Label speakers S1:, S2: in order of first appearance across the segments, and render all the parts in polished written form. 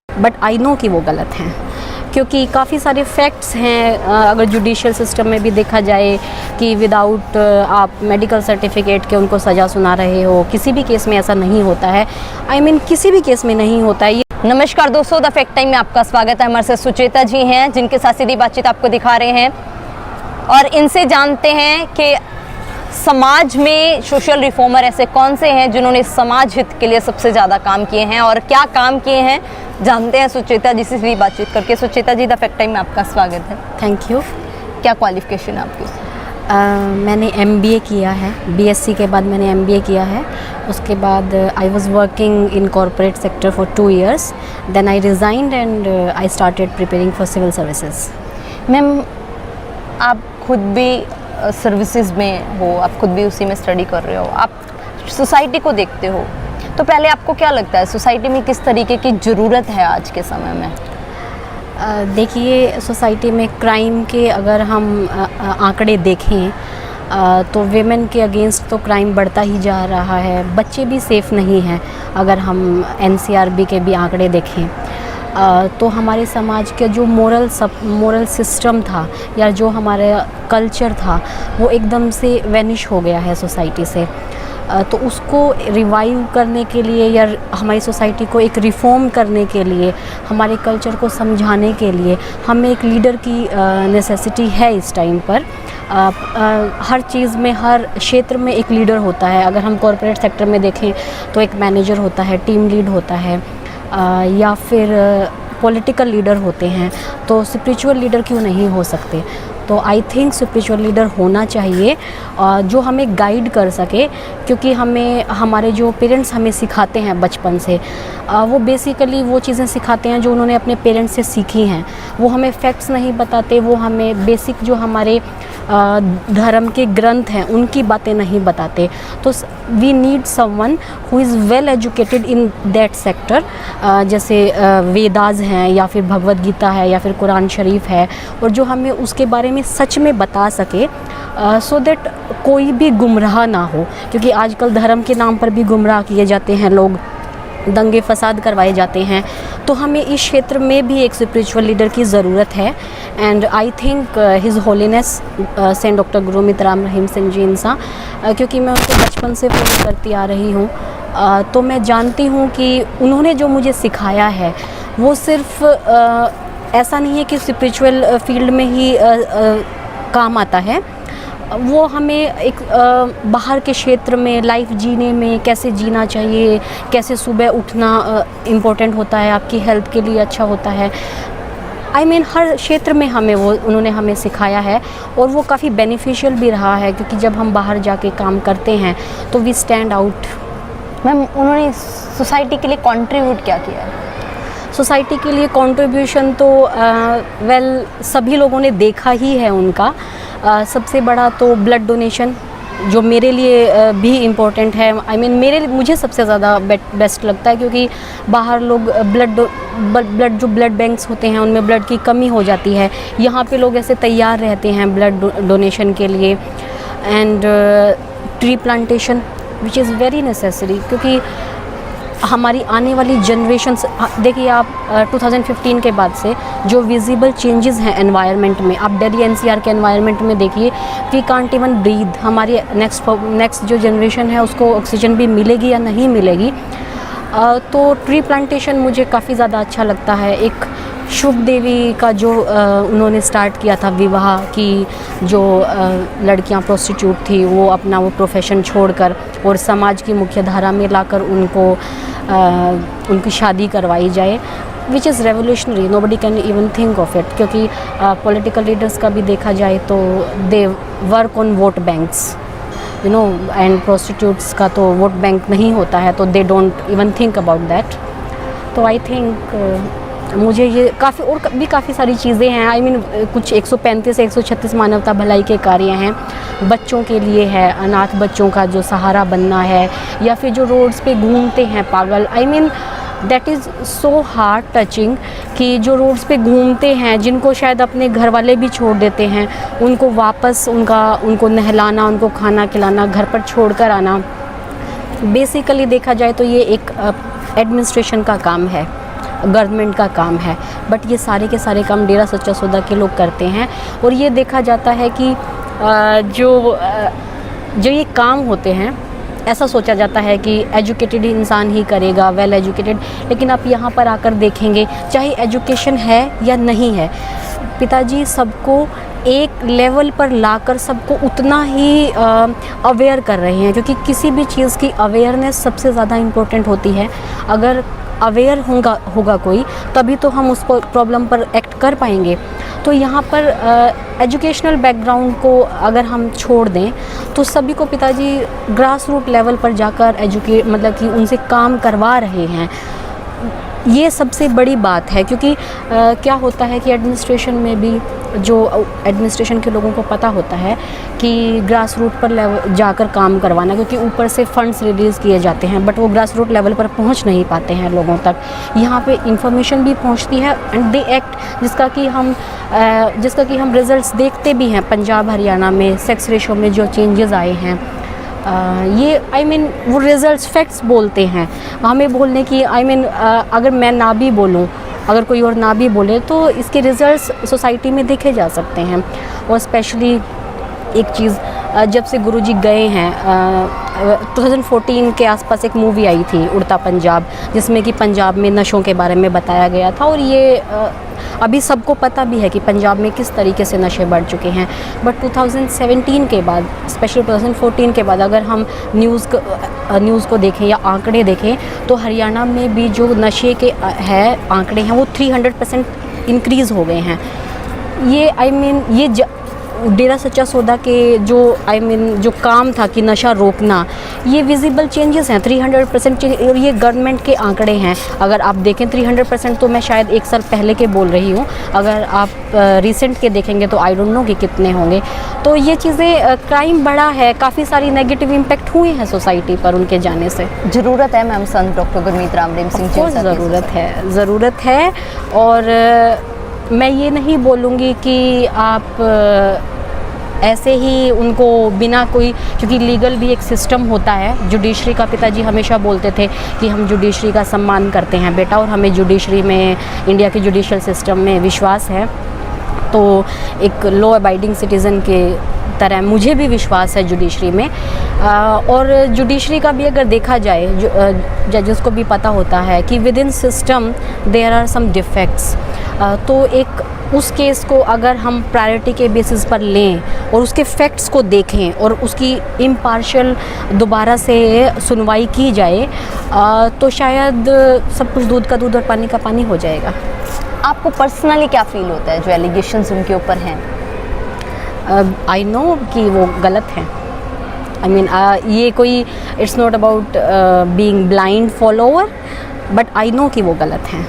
S1: But I know कि वो गलत हैं, क्योंकि काफ़ी सारे फैक्ट्स हैं। अगर जुडिशियल सिस्टम में भी देखा जाए कि विदाउट आप मेडिकल सर्टिफिकेट के उनको सज़ा सुना रहे हो, किसी भी केस में ऐसा नहीं होता है। किसी भी केस में नहीं होता है।
S2: नमस्कार दोस्तों, द फैक्ट टाइम में आपका स्वागत है। हमारे साथ सुचेता जी हैं, जिनके साथ सीधी बातचीत आपको दिखा रहे हैं और इनसे जानते हैं कि समाज में सोशल रिफॉर्मर ऐसे कौन से हैं जिन्होंने समाज हित के लिए सबसे ज़्यादा काम किए हैं और क्या काम किए हैं, जानते हैं सुचेता जी से भी बातचीत करके। सुचेता जी, द फैक्ट टाइम में आपका स्वागत है।
S1: Thank you.
S2: क्या क्वालिफिकेशन है आपकी?
S1: मैंने MBA किया है, BSc के बाद मैंने MBA किया है। उसके बाद I was working in corporate sector for 2 years, then I resigned and I started preparing for civil services.
S2: Ma'am, आप खुद भी सर्विसेज में हो, आप खुद भी उसी में स्टडी कर रहे हो, आप सोसाइटी को देखते हो, तो पहले आपको क्या लगता है सोसाइटी में किस तरीके की ज़रूरत है आज के समय में?
S1: देखिए, सोसाइटी में क्राइम के अगर हम आंकड़े देखें तो वेमेन के अगेंस्ट तो क्राइम बढ़ता ही जा रहा है। बच्चे भी सेफ़ नहीं हैं। अगर हम NCRB के भी आंकड़े देखें तो हमारे समाज के जो मोरल सिस्टम था या जो हमारा कल्चर था वो एकदम से वैनिश हो गया है सोसाइटी से। तो उसको रिवाइव करने के लिए या हमारी सोसाइटी को एक रिफ़ॉर्म करने के लिए, हमारे कल्चर को समझाने के लिए हमें एक लीडर की नेसेसिटी है इस टाइम पर। हर चीज़ में, हर क्षेत्र में एक लीडर होता है। अगर हम कॉरपोरेट सेक्टर में देखें तो एक मैनेजर होता है, टीम लीड होता है, या फिर पॉलिटिकल लीडर होते हैं। तो स्पिरिचुअल लीडर क्यों नहीं हो सकते? तो आई थिंक स्पिरिचुअल लीडर होना चाहिए जो हमें गाइड कर सके, क्योंकि हमारे जो पेरेंट्स हमें सिखाते हैं बचपन से, वो बेसिकली वो चीज़ें सिखाते हैं जो उन्होंने अपने पेरेंट्स से सीखी हैं। वो हमें फैक्ट्स नहीं बताते, वो हमें बेसिक जो हमारे धर्म के ग्रंथ हैं उनकी बातें नहीं बताते। तो we need someone who is well educated in that sector, जैसे वेदास हैं या फिर भगवद गीता है या फिर कुरान शरीफ है, और जो हमें उसके बारे में सच में बता सके, सो दैट कोई भी गुमराह ना हो। क्योंकि आजकल धर्म के नाम पर भी गुमराह किए जाते हैं लोग, दंगे फसाद करवाए जाते हैं। तो हमें इस क्षेत्र में भी एक स्पिरिचुअल लीडर की ज़रूरत है। And I think his holiness saint doctor Gurmeet Ram Rahim Singh ji Insan, क्योंकि मैं उनको बचपन से फॉलो करती आ रही हूँ, तो मैं जानती हूँ कि उन्होंने जो मुझे सिखाया है वो सिर्फ ऐसा नहीं है कि स्पिरिचुअल फील्ड में ही काम आता है। वो हमें एक बाहर के क्षेत्र में लाइफ जीने में, कैसे जीना चाहिए, कैसे सुबह उठना इम्पोर्टेंट होता है, आपकी हेल्थ के लिए अच्छा होता है। हर क्षेत्र में उन्होंने हमें सिखाया है और वो काफ़ी बेनिफिशियल भी रहा है, क्योंकि जब हम बाहर जाके काम करते हैं तो वी स्टैंड आउट।
S2: मैम, उन्होंने सोसाइटी के लिए कंट्रीब्यूट क्या किया है?
S1: सोसाइटी के लिए कंट्रीब्यूशन तो सभी लोगों ने देखा ही है उनका। सबसे बड़ा तो ब्लड डोनेशन, जो मेरे लिए भी इम्पोर्टेंट है। मुझे सबसे ज़्यादा बेस्ट लगता है, क्योंकि बाहर लोग ब्लड बैंक्स होते हैं उनमें ब्लड की कमी हो जाती है। यहाँ पे लोग ऐसे तैयार रहते हैं ब्लड डोनेशन के लिए। And tree plantation which is very necessary, क्योंकि हमारी आने वाली जनरेशन्स, देखिए आप 2015 के बाद से जो विजिबल चेंजेस हैं एनवायरनमेंट में, आप दिल्ली NCR के एनवायरनमेंट में देखिए, वी कांट इवन ब्रीथ। हमारी नेक्स्ट जो जनरेशन है उसको ऑक्सीजन भी मिलेगी या नहीं मिलेगी। तो ट्री प्लांटेशन मुझे काफ़ी ज़्यादा अच्छा लगता है। एक शुभ देवी का जो उन्होंने स्टार्ट किया था, विवाह की, जो लड़कियां प्रोस्टिट्यूट थी वो अपना वो प्रोफेशन छोड़कर और समाज की मुख्य धारा में लाकर उनकी शादी करवाई जाए, which is revolutionary. Nobody can even think of it, क्योंकि पॉलिटिकल लीडर्स का भी देखा जाए तो they work on vote banks, and prostitutes का तो वोट बैंक नहीं होता है, तो they don't even think about that. तो आई थिंक मुझे ये काफ़ी सारी चीज़ें हैं। कुछ 135 से 136 मानवता भलाई के कार्य हैं। बच्चों के लिए है, अनाथ बच्चों का जो सहारा बनना है, या फिर जो रोड्स पे घूमते हैं पागल, that is so heart touching, कि जो रोड्स पे घूमते हैं, जिनको शायद अपने घर वाले भी छोड़ देते हैं, उनको वापस उनको नहलाना, उनको खाना खिलाना, घर पर छोड़ कर आना, बेसिकली देखा जाए तो ये एक एडमिनिस्ट्रेशन का काम है, गवर्नमेंट का काम है, बट ये सारे के सारे काम डेरा सच्चा सौदा के लोग करते हैं। और ये देखा जाता है कि जो ये काम होते हैं, ऐसा सोचा जाता है कि एजुकेटेड इंसान ही करेगा, वेल एजुकेटेड, लेकिन आप यहाँ पर आकर देखेंगे चाहे एजुकेशन है या नहीं है, पिताजी सबको एक लेवल पर लाकर सबको उतना ही अवेयर कर रहे हैं, क्योंकि किसी भी चीज़ की अवेयरनेस सबसे ज़्यादा इम्पोर्टेंट होती है। अगर अवेयर होगा कोई, तभी तो हम उस प्रॉब्लम पर एक्ट कर पाएंगे। तो यहाँ पर एजुकेशनल बैकग्राउंड को अगर हम छोड़ दें तो सभी को पिताजी ग्रास रूट लेवल पर जाकर मतलब कि उनसे काम करवा रहे हैं। ये सबसे बड़ी बात है, क्योंकि क्या होता है कि एडमिनिस्ट्रेशन में भी जो एडमिनिस्ट्रेशन के लोगों को पता होता है कि ग्रास रूट पर लेवल जाकर काम करवाना, क्योंकि ऊपर से फंड्स रिलीज़ किए जाते हैं, बट वो ग्रास रूट लेवल पर पहुंच नहीं पाते हैं लोगों तक। यहाँ पे इंफॉर्मेशन भी पहुंचती है एंड दे एक्ट, जिसका कि हम रिज़ल्ट्स देखते भी हैं। पंजाब हरियाणा में सेक्स रेशो में जो चेंजेस आए हैं, ये वो रिज़ल्ट्स फैक्ट्स बोलते हैं। हमें बोलने की अगर मैं ना भी बोलूँ, अगर कोई और ना भी बोले, तो इसके रिज़ल्ट्स सोसाइटी में देखे जा सकते हैं। और स्पेशली एक चीज़, जब से गुरुजी गए हैं, 2014 के आसपास एक मूवी आई थी उड़ता पंजाब, जिसमें कि पंजाब में नशों के बारे में बताया गया था। और ये अभी सबको पता भी है कि पंजाब में किस तरीके से नशे बढ़ चुके हैं। बट 2017 के बाद, स्पेशली 2014 के बाद, अगर हम न्यूज़ को देखें या आंकड़े देखें, तो हरियाणा में भी जो नशे के आंकड़े हैं वो 300% इंक्रीज़ हो गए हैं। ये डेरा सच्चा सौदा के जो काम था कि नशा रोकना, ये विजिबल चेंजेस हैं। 300% और ये गवर्नमेंट के आंकड़े हैं। अगर आप देखें 300%, तो मैं शायद 1 साल पहले के बोल रही हूँ, अगर आप रिसेंट के देखेंगे तो आई डोंट नो कि कितने होंगे। तो ये चीज़ें, क्राइम बढ़ा है, काफ़ी सारी नेगेटिव इम्पैक्ट हुए हैं सोसाइटी पर उनके जाने से।
S2: ज़रूरत है मैम संत डॉक्टर गुरमीत राम रहीम सिंह जी,
S1: ज़रूरत है। और मैं ये नहीं बोलूँगी कि आप ऐसे ही उनको बिना कोई, क्योंकि लीगल भी एक सिस्टम होता है। जुडिशरी का पिताजी हमेशा बोलते थे कि हम जुडिशरी का सम्मान करते हैं बेटा, और हमें जुडिशरी में, इंडिया के जुडिशल सिस्टम में विश्वास है। तो एक लॉ अबाइडिंग सिटीज़न के तरह मुझे भी विश्वास है जुडिशरी में। और जुडिशरी का भी अगर देखा जाए, जजेस को भी पता होता है कि within system there are some defects. तो एक उस केस को अगर हम प्रायोरिटी के बेसिस पर लें और उसके फैक्ट्स को देखें और उसकी इम्पार्शियल दोबारा से सुनवाई की जाए, तो शायद सब कुछ दूध का दूध और पानी का पानी हो जाएगा।
S2: आपको पर्सनली क्या फील होता है जो एलिगेशंस उनके ऊपर हैं?
S1: आई नो कि वो गलत हैं। ये कोई, it's not about being blind follower, but I know कि वो गलत हैं,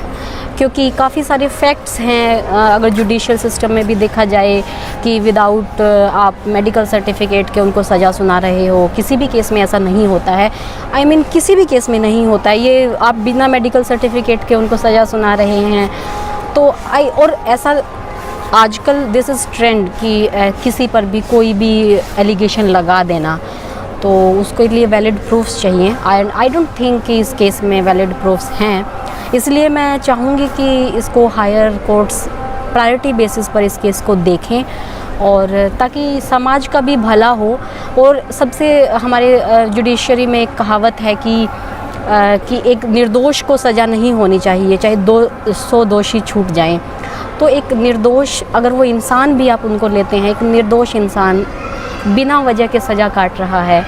S1: क्योंकि काफ़ी सारे फैक्ट्स हैं। अगर जुडिशियल सिस्टम में भी देखा जाए कि विदाउट आप मेडिकल सर्टिफिकेट के उनको सज़ा सुना रहे हो, किसी भी केस में ऐसा नहीं होता है। किसी भी केस में नहीं होता है ये, आप बिना मेडिकल सर्टिफिकेट के उनको सज़ा सुना रहे हैं। तो और ऐसा आजकल दिस इज़ ट्रेंड कि किसी पर भी कोई भी एलिगेशन लगा देना, तो उसके लिए वैलिड प्रूफ्स चाहिए। आई डोंट थिंक कि इस केस में वैलिड प्रूफ्स हैं, इसलिए मैं चाहूँगी कि इसको हायर कोर्ट्स प्रायोरिटी बेसिस पर इस केस को देखें, और ताकि समाज का भी भला हो। और सबसे, हमारे जुडिशरी में एक कहावत है कि एक निर्दोष को सज़ा नहीं होनी चाहिए, चाहे 200 दोषी छूट जाएं। तो एक निर्दोष, अगर वो इंसान भी आप उनको लेते हैं, एक निर्दोष इंसान बिना वजह के सज़ा काट रहा है,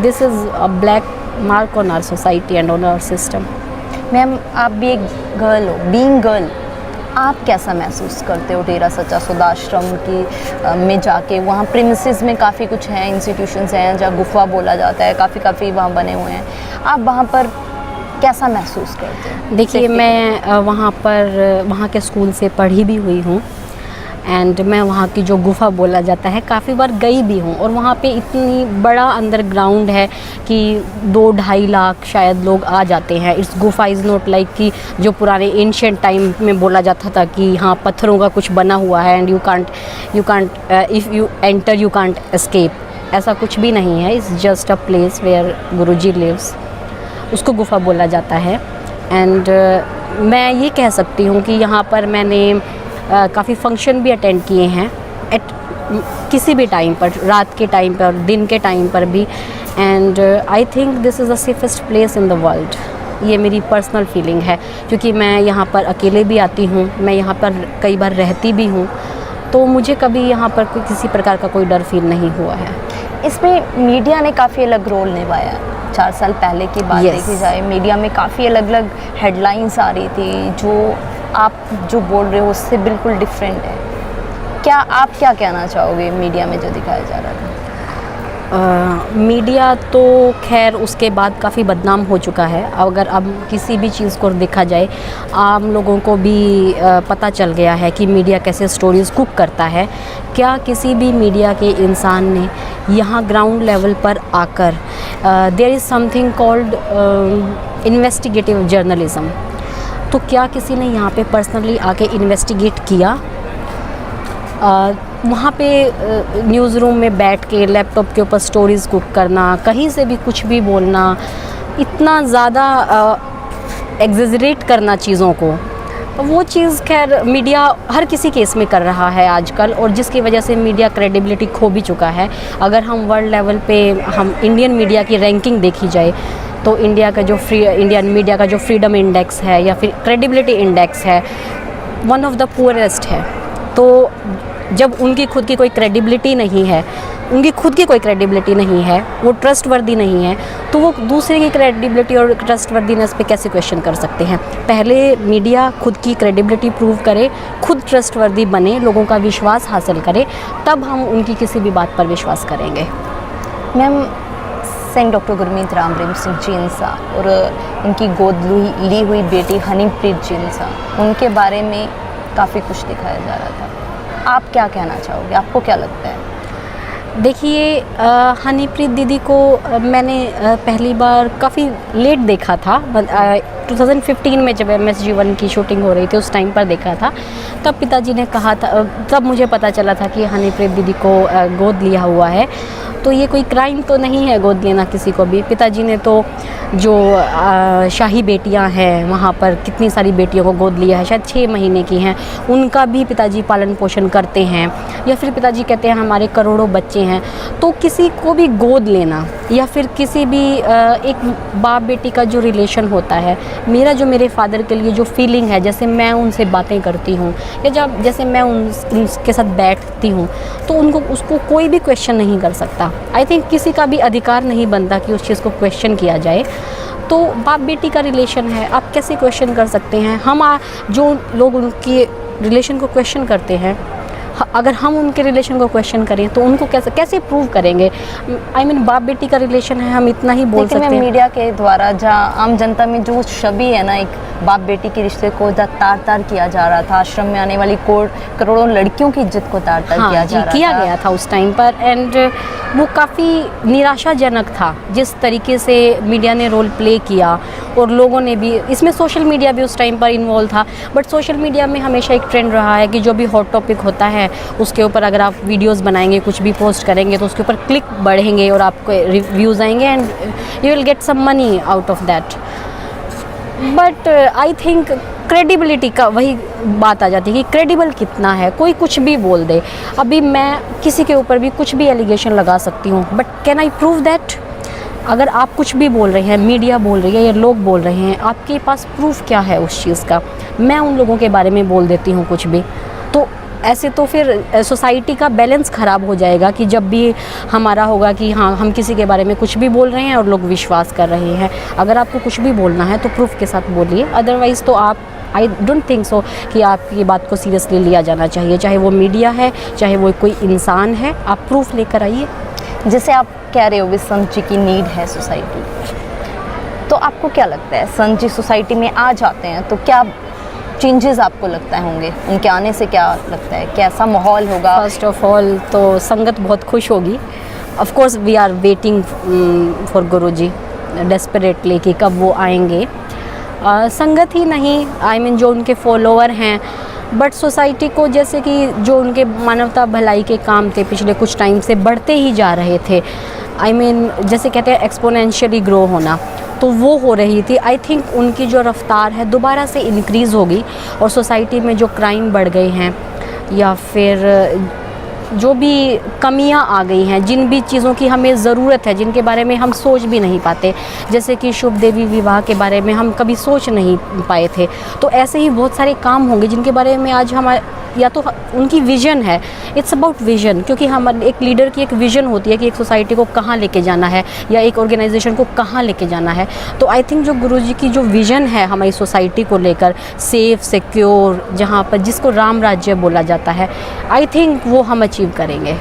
S1: this is a black mark on our society and on our system.
S2: Ma'am, आप भी एक गर्ल हो, बीइंग गर्ल, आप कैसा महसूस करते हो डेरा सच्चा सौदा आश्रम की में जाके? वहाँ प्रीमिसेस में काफ़ी कुछ हैं, इंस्टीट्यूशंस हैं जहाँ गुफा बोला जाता है, काफ़ी वहाँ बने हुए हैं। आप वहाँ पर कैसा महसूस करते हैं?
S1: देखिए, मैं वहाँ के स्कूल से पढ़ी भी हुई हूँ, एंड मैं वहाँ की जो गुफा बोला जाता है काफ़ी बार गई भी हूँ। और वहाँ पे इतनी बड़ा अंडरग्राउंड है कि 2-2.5 लाख शायद लोग आ जाते हैं। इट्स गुफा इज़ नॉट लाइक कि जो पुराने एंशिएंट टाइम में बोला जाता था कि हाँ पत्थरों का कुछ बना हुआ है and you can't if you enter you can't escape. ऐसा कुछ भी नहीं है, it's just a place where guruji lives, उसको गुफा बोला जाता है। एंड मैं ये कह सकती हूँ कि यहाँ पर मैंने काफ़ी फंक्शन भी अटेंड किए हैं एट किसी भी टाइम पर, रात के टाइम पर, दिन के टाइम पर भी। And I think this is the safest place in the world, ये मेरी पर्सनल फीलिंग है, क्योंकि मैं यहाँ पर अकेले भी आती हूँ, मैं यहाँ पर कई बार रहती भी हूँ, तो मुझे कभी यहाँ पर कोई किसी प्रकार का कोई डर फील नहीं हुआ है।
S2: इसमें मीडिया ने काफ़ी अलग रोल निभाया। 4 साल पहले की बात
S1: Yes.
S2: देखी जाए, मीडिया में काफ़ी अलग अलग हेडलाइंस आ रही थी, जो आप जो बोल रहे हो उससे बिल्कुल डिफरेंट है। क्या आप क्या कहना चाहोगे मीडिया में जो दिखाया जा रहा था?
S1: मीडिया तो खैर उसके बाद काफ़ी बदनाम हो चुका है। अगर अब किसी भी चीज़ को देखा जाए, आम लोगों को भी पता चल गया है कि मीडिया कैसे स्टोरीज़ कुक करता है। क्या किसी भी मीडिया के इंसान ने यहाँ ग्राउंड लेवल पर आकर there is something called investigative journalism, तो क्या किसी ने यहाँ पे पर्सनली आके इन्वेस्टिगेट किया? वहाँ पे न्यूज़ रूम में बैठ के लैपटॉप के ऊपर स्टोरीज़ कुक करना, कहीं से भी कुछ भी बोलना, इतना ज़्यादा एग्जेजरेट करना चीज़ों को, वो चीज़ खैर मीडिया हर किसी केस में कर रहा है आजकल, और जिसकी वजह से मीडिया क्रेडिबिलिटी खो भी चुका है। अगर हम वर्ल्ड लेवल पे हम इंडियन मीडिया की रैंकिंग देखी जाए, तो इंडियन मीडिया का जो फ्रीडम इंडेक्स है या फिर क्रेडिबिलिटी इंडेक्स है, वन ऑफ द पुअरेस्ट है। तो जब उनकी खुद की कोई क्रेडिबिलिटी नहीं है, वो ट्रस्टवर्दी नहीं है, तो वो दूसरे की क्रेडिबिलिटी और ट्रस्टवर्दीनेस पे कैसे क्वेश्चन कर सकते हैं? पहले मीडिया खुद की क्रेडिबिलिटी प्रूव करे, खुद ट्रस्टवर्दी बने, लोगों का विश्वास हासिल करे, तब हम उनकी किसी भी बात पर विश्वास करेंगे।
S2: Ma'am, saint doctor Gurmeet Ram Rahim Singh जींसा और उनकी गोद ली हुई बेटी हनीप्रीत जींसा, उनके बारे में काफ़ी कुछ दिखाया जा रहा था, आप क्या कहना चाहोगे? आपको क्या लगता है?
S1: देखिए, हनीप्रीत दीदी को मैंने पहली बार काफ़ी लेट देखा था। 2015 में जब MSG1 की शूटिंग हो रही थी, उस टाइम पर देखा था। तब पिताजी ने कहा था, तब मुझे पता चला था कि हनीप्रीत दीदी को गोद लिया हुआ है। तो ये कोई क्राइम तो नहीं है गोद लेना किसी को भी। पिताजी ने तो जो शाही बेटियां हैं, वहाँ पर कितनी सारी बेटियों को गोद लिया है, शायद 6 महीने की हैं, उनका भी पिताजी पालन पोषण करते हैं। या फिर पिताजी कहते हैं हमारे करोड़ों बच्चे हैं। तो किसी को भी गोद लेना या फिर किसी भी एक बाप बेटी का जो रिलेशन होता है, मेरे फादर के लिए जो फीलिंग है, जैसे मैं उनसे बातें करती हूँ या जब जैसे मैं उनके साथ बैठती हूँ, तो उसको कोई भी क्वेश्चन नहीं कर सकता। आई थिंक किसी का भी अधिकार नहीं बनता कि उस चीज़ को क्वेश्चन किया जाए। तो बाप बेटी का रिलेशन है, आप कैसे क्वेश्चन कर सकते हैं? जो लोग उनके रिलेशन को क्वेश्चन करते हैं, अगर हम उनके रिलेशन को क्वेश्चन करें तो उनको कैसे प्रूव करेंगे? आई मीन बाप बेटी का रिलेशन है, हम इतना ही बोल सकते हैं।
S2: मीडिया के द्वारा जहाँ आम जनता में जो छवि है ना, एक बाप बेटी के रिश्ते को तार किया जा रहा था, आश्रम में आने वाली करोड़ों लड़कियों की इज्जत को तार किया
S1: गया था उस टाइम पर। एंड वो काफ़ी निराशाजनक था जिस तरीके से मीडिया ने रोल प्ले किया, और लोगों ने भी इसमें, सोशल मीडिया भी उस टाइम पर इन्वॉल्व था। बट सोशल मीडिया में हमेशा एक ट्रेंड रहा है कि जो भी हॉट टॉपिक होता है उसके ऊपर अगर आप वीडियोस बनाएंगे, कुछ भी पोस्ट करेंगे, तो उसके ऊपर क्लिक बढ़ेंगे और आपको रिव्यूज़ आएंगे and you will get some money out of that. But I think credibility का वही बात आ जाती है कि क्रेडिबल कितना है, कोई कुछ भी बोल दे। अभी मैं किसी के ऊपर भी कुछ भी एलिगेशन लगा सकती हूँ, but can I prove that? अगर आप कुछ भी बोल रहे हैं, मीडिया बोल रही है या लोग बोल रहे हैं, आपके पास प्रूफ क्या है उस चीज़ का? मैं उन लोगों के बारे में बोल देती हूँ कुछ भी, तो ऐसे तो फिर सोसाइटी का बैलेंस ख़राब हो जाएगा कि जब भी हमारा होगा कि हाँ, हम किसी के बारे में कुछ भी बोल रहे हैं और लोग विश्वास कर रहे हैं। अगर आपको कुछ भी बोलना है तो प्रूफ के साथ बोलिए, अदरवाइज़ तो आप, आई डोंट थिंक सो कि आपकी बात को सीरियसली लिया जाना चाहिए, चाहे वो मीडिया है, चाहे वो कोई इंसान है। आप प्रूफ लेकर आइए।
S2: जैसे आप कह रहे हो कि संत जी की नीड है सोसाइटी, तो आपको क्या लगता है संत जी सोसाइटी में आ जाते हैं तो क्या चेंजेस आपको लगता है होंगे? उनके आने से क्या लगता है, कैसा माहौल होगा?
S1: फर्स्ट ऑफ ऑल तो संगत बहुत खुश होगी। Of course we are waiting for guruji desperately कि कब वो आएंगे। संगत ही नहीं, आई मीन जो उनके फॉलोअर हैं बट सोसाइटी को जैसे कि जो उनके मानवता भलाई के काम थे पिछले कुछ टाइम से बढ़ते ही जा रहे थे, आई मीन जैसे कहते हैं एक्सपोनेंशियली ग्रो होना, तो वो हो रही थी। आई थिंक उनकी जो रफ्तार है दोबारा से इंक्रीज़ होगी और सोसाइटी में जो क्राइम बढ़ गए हैं या फिर जो भी कमियां आ गई हैं, जिन भी चीज़ों की हमें ज़रूरत है, जिनके बारे में हम सोच भी नहीं पाते, जैसे कि शुभ देवी विवाह के बारे में हम कभी सोच नहीं पाए थे, तो ऐसे ही बहुत सारे काम होंगे जिनके बारे में आज हम, या तो उनकी विज़न है, इट्स अबाउट विज़न, क्योंकि हम एक लीडर की एक विज़न होती है कि एक सोसाइटी को कहाँ लेके जाना है या एक ऑर्गेनाइजेशन को कहाँ लेके जाना है। तो आई थिंक जो गुरुजी की जो विज़न है हमारी सोसाइटी को लेकर, सेफ़ सिक्योर, जहाँ पर जिसको राम राज्य बोला जाता है, आई थिंक वो हम अचीव करेंगे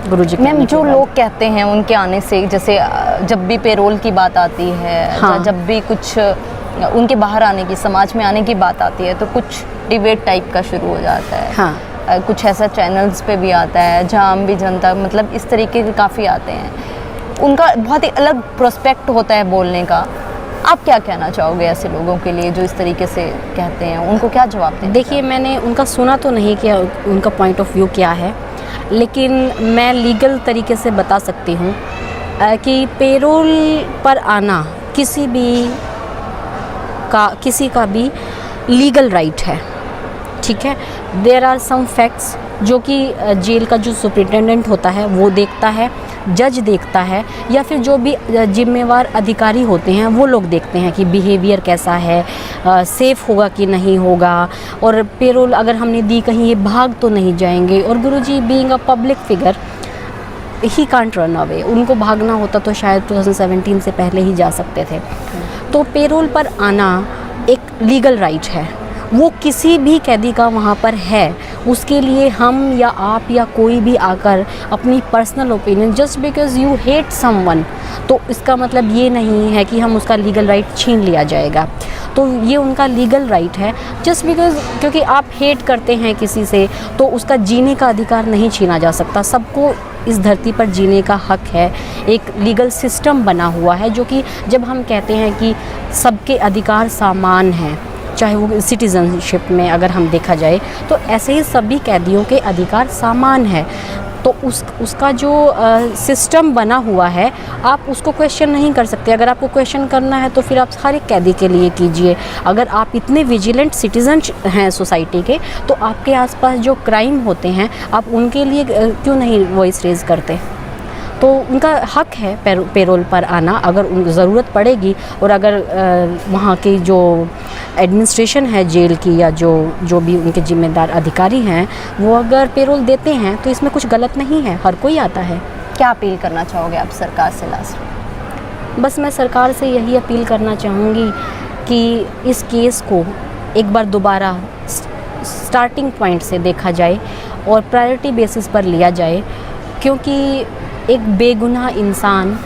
S1: गुरुजी।
S2: मैम, जो लोग कहते हैं उनके आने से, जैसे जब भी पेरोल की बात आती है,
S1: हाँ।
S2: जब भी कुछ उनके बाहर आने की, समाज में आने की बात आती है, तो कुछ डिबेट टाइप का शुरू हो जाता है।
S1: हाँ।
S2: कुछ ऐसा चैनल्स पे भी आता है जहाँ आम भी जनता, मतलब इस तरीके के काफ़ी आते हैं, उनका बहुत ही अलग प्रोस्पेक्ट होता है बोलने का। आप क्या कहना चाहोगे ऐसे लोगों के लिए जो इस तरीके से कहते हैं, उनको क्या जवाब दें?
S1: देखिए, मैंने उनका सुना तो नहीं कि उनका पॉइंट ऑफ व्यू क्या है, लेकिन मैं लीगल तरीके से बता सकती हूँ कि पेरोल पर आना किसी का भी लीगल राइट है, ठीक है। देयर आर सम फैक्ट्स जो कि जेल का जो सुपरिटेंडेंट होता है वो देखता है, जज देखता है, या फिर जो भी जिम्मेवार अधिकारी होते हैं वो लोग देखते हैं कि बिहेवियर कैसा है, सेफ़ होगा कि नहीं होगा, और पेरोल अगर हमने दी कहीं ये भाग तो नहीं जाएंगे। और Guruji being a public figure, he can't run away, उनको भागना होता तो शायद 2017 से पहले ही जा सकते थे। तो पेरोल पर आना एक लीगल राइट है, वो किसी भी कैदी का वहाँ पर है। उसके लिए हम या आप या कोई भी आकर अपनी personal opinion, just because you hate someone, तो इसका मतलब ये नहीं है कि हम उसका लीगल राइट छीन लिया जाएगा। तो ये उनका लीगल राइट है, जस्ट बिकॉज़ क्योंकि आप हेट करते हैं किसी से तो उसका जीने का अधिकार नहीं छीना जा सकता। सबको इस धरती पर जीने का हक है। एक लीगल सिस्टम बना हुआ है जो कि जब हम कहते हैं कि सबके अधिकार समान हैं, चाहे वो सिटीज़नशिप में अगर हम देखा जाए तो ऐसे ही सभी कैदियों के अधिकार समान है। तो उसका जो सिस्टम बना हुआ है आप उसको क्वेश्चन नहीं कर सकते। अगर आपको क्वेश्चन करना है तो फिर आप हर एक कैदी के लिए कीजिए। अगर आप इतने विजिलेंट सिटीज़न हैं सोसाइटी के, तो आपके आसपास जो क्राइम होते हैं आप उनके लिए क्यों नहीं वॉइस रेज़ करते? तो उनका हक है पेरोल पर आना अगर उन ज़रूरत पड़ेगी। और अगर वहाँ की जो एडमिनिस्ट्रेशन है जेल की या जो भी उनके ज़िम्मेदार अधिकारी हैं वो अगर पेरोल देते हैं तो इसमें कुछ गलत नहीं है, हर कोई आता है।
S2: क्या अपील करना चाहोगे आप सरकार से लास्ट?
S1: बस मैं सरकार से यही अपील करना चाहूँगी कि इस केस को एक बार दोबारा स्टार्टिंग पॉइंट से देखा जाए और प्रायोरिटी बेसिस पर लिया जाए, क्योंकि एक बेगुनाह इंसान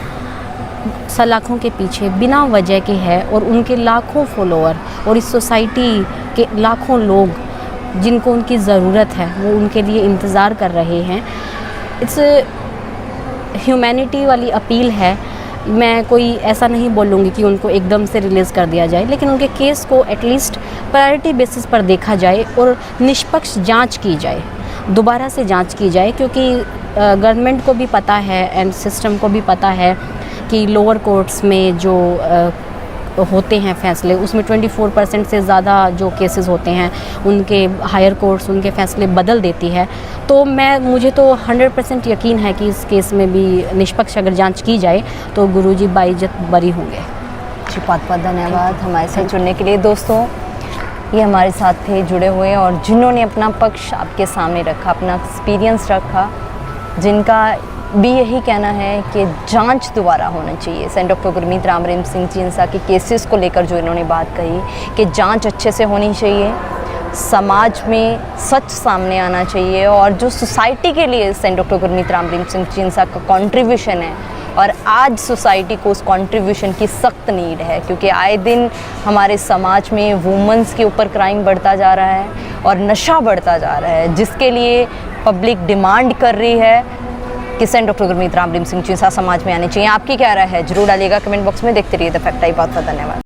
S1: सलाखों के पीछे बिना वजह के है और उनके लाखों फॉलोअर और इस सोसाइटी के लाखों लोग जिनको उनकी ज़रूरत है वो उनके लिए इंतज़ार कर रहे हैं। इट्स ह्यूमैनिटी वाली अपील है। मैं कोई ऐसा नहीं बोलूँगी कि उनको एकदम से रिलीज़ कर दिया जाए, लेकिन उनके केस को एटलीस्ट प्रायोरिटी बेसिस पर देखा जाए और निष्पक्ष जांच की जाए, दोबारा से जांच की जाए, क्योंकि गवर्नमेंट को भी पता है एंड सिस्टम को भी पता है कि लोअर कोर्ट्स में जो होते हैं फैसले उसमें 24% से ज़्यादा जो केसेस होते हैं उनके हायर कोर्ट्स उनके फैसले बदल देती है। तो मुझे तो 100% यकीन है कि इस केस में भी निष्पक्ष अगर जांच की जाए तो गुरुजी बाइज्जत बरी होंगे।
S2: जी, बहुत बहुत धन्यवाद हमारे साथ जुड़ने के लिए। दोस्तों, ये हमारे साथ थे जुड़े हुए और जिन्होंने अपना पक्ष आपके सामने रखा, अपना एक्सपीरियंस रखा, जिनका भी यही कहना है कि जांच दोबारा होना चाहिए। सेंट डॉक्टर गुरमीत राम रहीम सिंह जिंसा के केसेस को लेकर जो इन्होंने बात कही कि जांच अच्छे से होनी चाहिए, समाज में सच सामने आना चाहिए, और जो सोसाइटी के लिए सेंट डॉक्टर गुरमीत राम रहीम सिंह जिंसा का कंट्रीब्यूशन है और आज सोसाइटी को उस कंट्रीब्यूशन की सख्त नीड है, क्योंकि आए दिन हमारे समाज में वुमेंस के ऊपर क्राइम बढ़ता जा रहा है और नशा बढ़ता जा रहा है, जिसके लिए पब्लिक डिमांड कर रही है कि सेंट डॉक्टर गुरमीत राम रहीम सिंह जिंसा समाज में आने चाहिए। आपकी क्या राय है जरूर डालिएगा कमेंट बॉक्स में। देखते रहिए द फैक्ट टाइम। बहुत बहुत धन्यवाद।